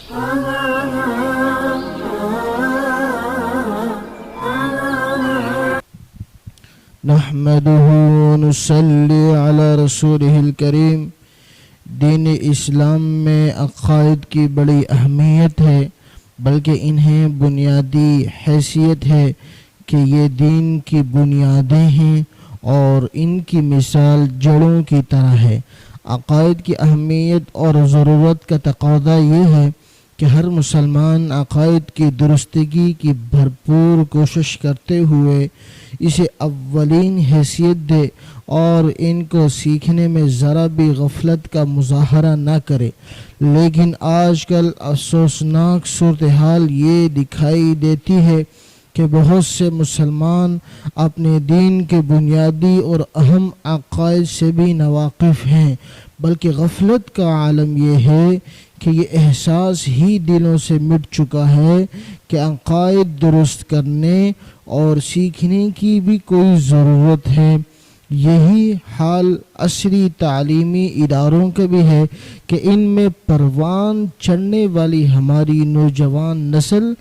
نحمده ونصلي على رسوله الکریم۔ دین اسلام میں عقائد کی بڑی اہمیت ہے، بلکہ انہیں بنیادی حیثیت ہے کہ یہ دین کی بنیادیں ہیں اور ان کی مثال جڑوں کی طرح ہے۔ عقائد کی اہمیت اور ضرورت کا تقاضا یہ ہے کہ ہر مسلمان عقائد کی درستگی کی بھرپور کوشش کرتے ہوئے اسے اولین حیثیت دے اور ان کو سیکھنے میں ذرا بھی غفلت کا مظاہرہ نہ کرے۔ لیکن آج کل افسوسناک صورتحال یہ دکھائی دیتی ہے کہ بہت سے مسلمان اپنے دین کے بنیادی اور اہم عقائد سے بھی ناواقف ہیں، بلکہ غفلت کا عالم یہ ہے کہ یہ احساس ہی دلوں سے مٹ چکا ہے کہ عقائد درست کرنے اور سیکھنے کی بھی کوئی ضرورت ہے۔ یہی حال عصری تعلیمی اداروں کا بھی ہے کہ ان میں پروان چڑھنے والی ہماری نوجوان نسل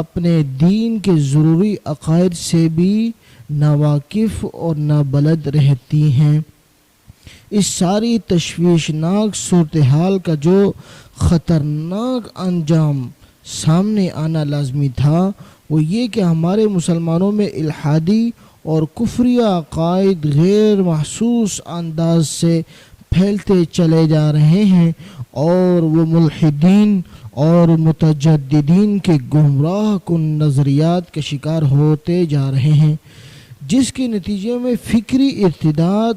اپنے دین کے ضروری عقائد سے بھی ناواقف اور نابلد رہتی ہیں۔ اس ساری تشویشناک صورتحال کا جو خطرناک انجام سامنے آنا لازمی تھا وہ یہ کہ ہمارے مسلمانوں میں الحادی اور کفریہ عقائد غیر محسوس انداز سے پھیلتے چلے جا رہے ہیں اور وہ ملحدین اور متجددین کے گمراہ کن نظریات کے شکار ہوتے جا رہے ہیں، جس کے نتیجے میں فکری ارتداد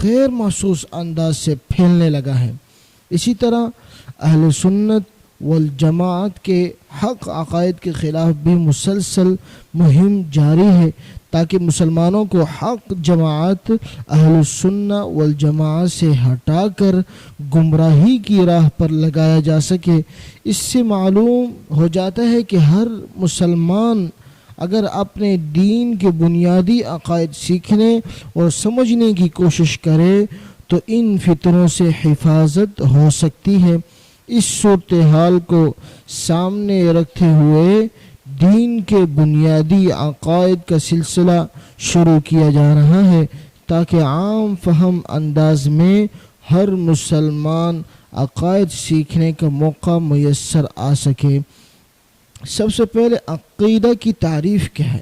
غیر محسوس انداز سے پھیلنے لگا ہے۔ اسی طرح اہل سنت والجماعت کے حق عقائد کے خلاف بھی مسلسل مہم جاری ہے تاکہ مسلمانوں کو حق جماعت اہل سنت والجماعت سے ہٹا کر گمراہی کی راہ پر لگایا جا سکے۔ اس سے معلوم ہو جاتا ہے کہ ہر مسلمان اگر اپنے دین کے بنیادی عقائد سیکھنے اور سمجھنے کی کوشش کرے تو ان فتنوں سے حفاظت ہو سکتی ہے۔ اس صورتحال کو سامنے رکھتے ہوئے دین کے بنیادی عقائد کا سلسلہ شروع کیا جا رہا ہے تاکہ عام فہم انداز میں ہر مسلمان عقائد سیکھنے کا موقع میسر آ سکے۔ سب سے پہلے عقیدہ کی تعریف کیا ہے؟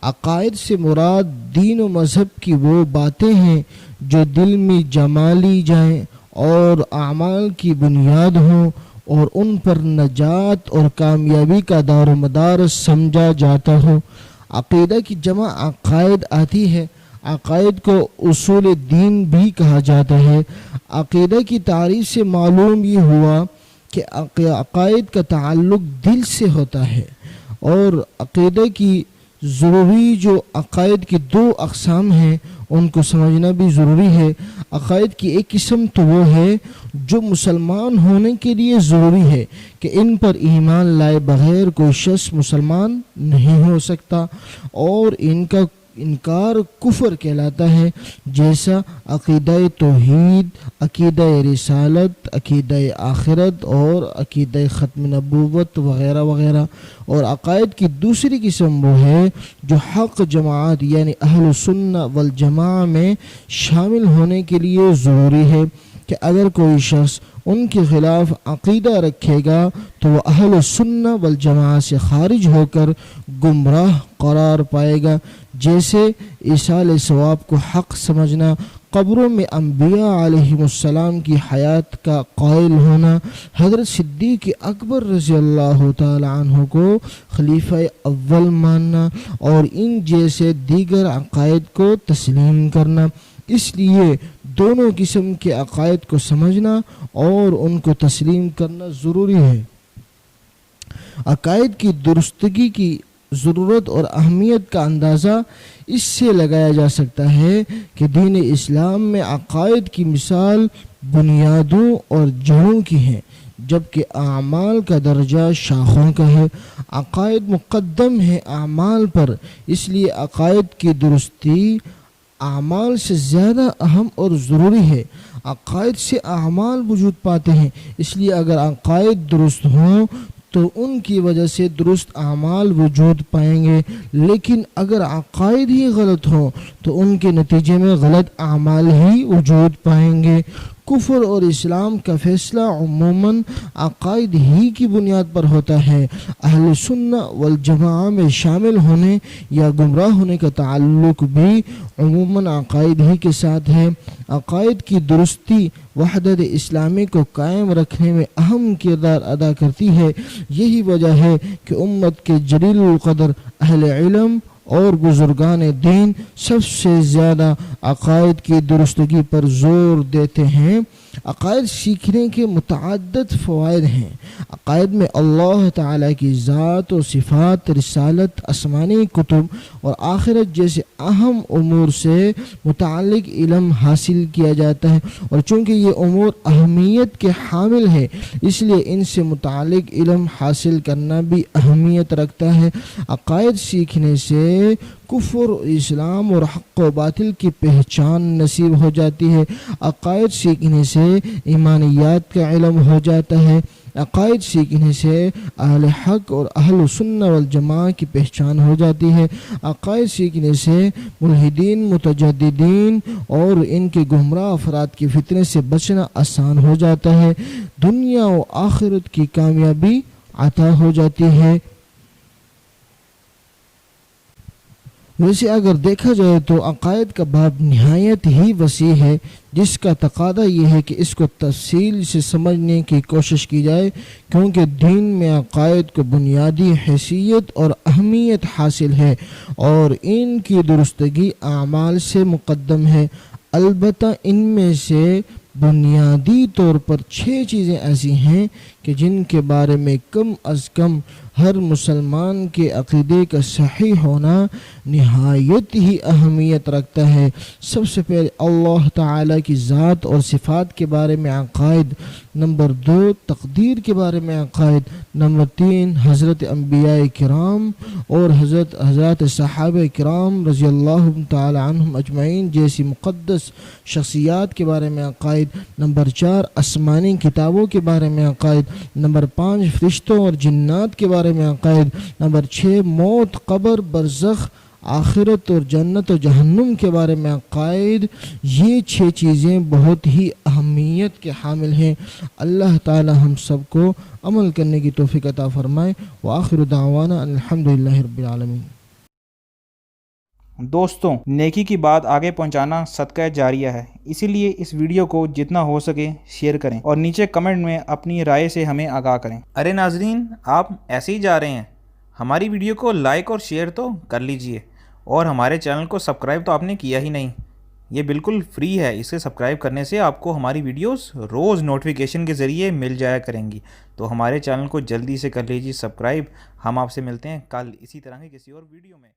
عقائد سے مراد دین و مذہب کی وہ باتیں ہیں جو دل میں جما لی جائیں اور اعمال کی بنیاد ہوں اور ان پر نجات اور کامیابی کا دار و مدار سمجھا جاتا ہو۔ عقیدہ کی جمع عقائد آتی ہے۔ عقائد کو اصول دین بھی کہا جاتا ہے۔ عقیدہ کی تعریف سے معلوم یہ ہوا کہ عقائد کا تعلق دل سے ہوتا ہے، اور عقیدہ کی ضروری جو عقائد کی دو اقسام ہیں ان کو سمجھنا بھی ضروری ہے۔ عقائد کی ایک قسم تو وہ ہے جو مسلمان ہونے کے لیے ضروری ہے کہ ان پر ایمان لائے بغیر کوئی شخص مسلمان نہیں ہو سکتا، اور ان کا انکار کفر کہلاتا ہے، جیسا عقیدہ توحید، عقیدہ رسالت، عقیدہ آخرت اور عقیدہ ختم نبوت وغیرہ وغیرہ۔ اور عقائد کی دوسری قسم وہ ہے جو حق جماعت یعنی اہل سنت والجماعت میں شامل ہونے کے لیے ضروری ہے کہ اگر کوئی شخص ان کے خلاف عقیدہ رکھے گا تو وہ اہل سنت والجماعت سے خارج ہو کر گمراہ قرار پائے گا، جیسے ایصال ثواب کو حق سمجھنا، قبروں میں انبیاء علیہم السلام کی حیات کا قائل ہونا، حضرت صدیق اکبر رضی اللہ تعالی عنہ کو خلیفہ اول ماننا اور ان جیسے دیگر عقائد کو تسلیم کرنا۔ اس لیے دونوں قسم کے عقائد کو سمجھنا اور ان کو تسلیم کرنا ضروری ہے۔ عقائد کی درستگی کی ضرورت اور اہمیت کا اندازہ اس سے لگایا جا سکتا ہے کہ دین اسلام میں عقائد کی مثال بنیادوں اور جڑوں کی ہے، جبکہ اعمال کا درجہ شاخوں کا ہے۔ عقائد مقدم ہے اعمال پر، اس لیے عقائد کی درستی اعمال سے زیادہ اہم اور ضروری ہے۔ عقائد سے اعمال وجود پاتے ہیں، اس لیے اگر عقائد درست ہوں تو ان کی وجہ سے درست اعمال وجود پائیں گے، لیکن اگر عقائد ہی غلط ہوں تو ان کے نتیجے میں غلط اعمال ہی وجود پائیں گے۔ کفر اور اسلام کا فیصلہ عموماً عقائد ہی کی بنیاد پر ہوتا ہے۔ اہل سنہ والجماعہ میں شامل ہونے یا گمراہ ہونے کا تعلق بھی عموماً عقائد ہی کے ساتھ ہے۔ عقائد کی درستی وحدت اسلامی کو قائم رکھنے میں اہم کردار ادا کرتی ہے۔ یہی وجہ ہے کہ امت کے جلیل القدر اہل علم اور بزرگان دین سب سے زیادہ عقائد کی درستگی پر زور دیتے ہیں۔ عقائد سیکھنے کے متعدد فوائد ہیں۔ عقائد میں اللہ تعالیٰ کی ذات و صفات، رسالت، آسمانی کتب اور آخرت جیسے اہم امور سے متعلق علم حاصل کیا جاتا ہے، اور چونکہ یہ امور اہمیت کے حامل ہے اس لیے ان سے متعلق علم حاصل کرنا بھی اہمیت رکھتا ہے۔ عقائد سیکھنے سے کفر، اسلام اور حق و باطل کی پہچان نصیب ہو جاتی ہے۔ عقائد سیکھنے سے ایمانیات کا علم ہو جاتا ہے۔ عقائد سیکھنے سے اہل حق اور اہل سنہ والجماعہ کی پہچان ہو جاتی ہے۔ عقائد سیکھنے سے ملحدین، متجددین اور ان کے گمراہ افراد کے فتنے سے بچنا آسان ہو جاتا ہے۔ دنیا و آخرت کی کامیابی عطا ہو جاتی ہے۔ ویسے اگر دیکھا جائے تو عقائد کا باب نہایت ہی وسیع ہے، جس کا تقاضا یہ ہے کہ اس کو تفصیل سے سمجھنے کی کوشش کی جائے، کیونکہ دین میں عقائد کو بنیادی حیثیت اور اہمیت حاصل ہے اور ان کی درستگی اعمال سے مقدم ہے۔ البتہ ان میں سے بنیادی طور پر 6 چیزیں ایسی ہیں کہ جن کے بارے میں کم از کم ہر مسلمان کے عقیدے کا صحیح ہونا نہایت ہی اہمیت رکھتا ہے۔ سب سے پہلے اللہ تعالیٰ کی ذات اور صفات کے بارے میں عقائد، نمبر 2 تقدیر کے بارے میں عقائد، نمبر 3 حضرت انبیاء کرام اور حضرات صحابہ کرام رضی اللہ تعالی عنہم اجمعین جیسی مقدس شخصیات کے بارے میں عقائد، نمبر 4 آسمانی کتابوں کے بارے میں عقائد، نمبر 5 فرشتوں اور جنات کے بارے میں عقائد، نمبر 6 موت، قبر، برزخ، آخرت اور جنت و جہنم کے بارے میں عقائد۔ یہ 6 چیزیں بہت ہی اہمیت کے حامل ہیں۔ اللہ تعالی ہم سب کو عمل کرنے کی توفیق عطا فرمائے۔ وآخر دعوانا الحمدللہ رب العالمین۔ دوستوں، نیکی کی بات آگے پہنچانا صدقہ جاریہ ہے، اسی لیے اس ویڈیو کو جتنا ہو سکے شیئر کریں اور نیچے کمنٹ میں اپنی رائے سے ہمیں آگاہ کریں۔ ارے ناظرین، آپ ایسے ہی جا رہے ہیں، ہماری ویڈیو کو لائک اور شیئر تو کر لیجئے، اور ہمارے چینل کو سبسکرائب تو آپ نے کیا ہی نہیں۔ یہ بالکل فری ہے، اسے سبسکرائب کرنے سے آپ کو ہماری ویڈیوز روز نوٹیفیکیشن کے ذریعے مل جایا کریں گی، تو ہمارے چینل کو جلدی سے کر لیجیے سبسکرائب۔ ہم آپ سے ملتے ہیں کل اسی طرح کی کسی اور ویڈیو میں۔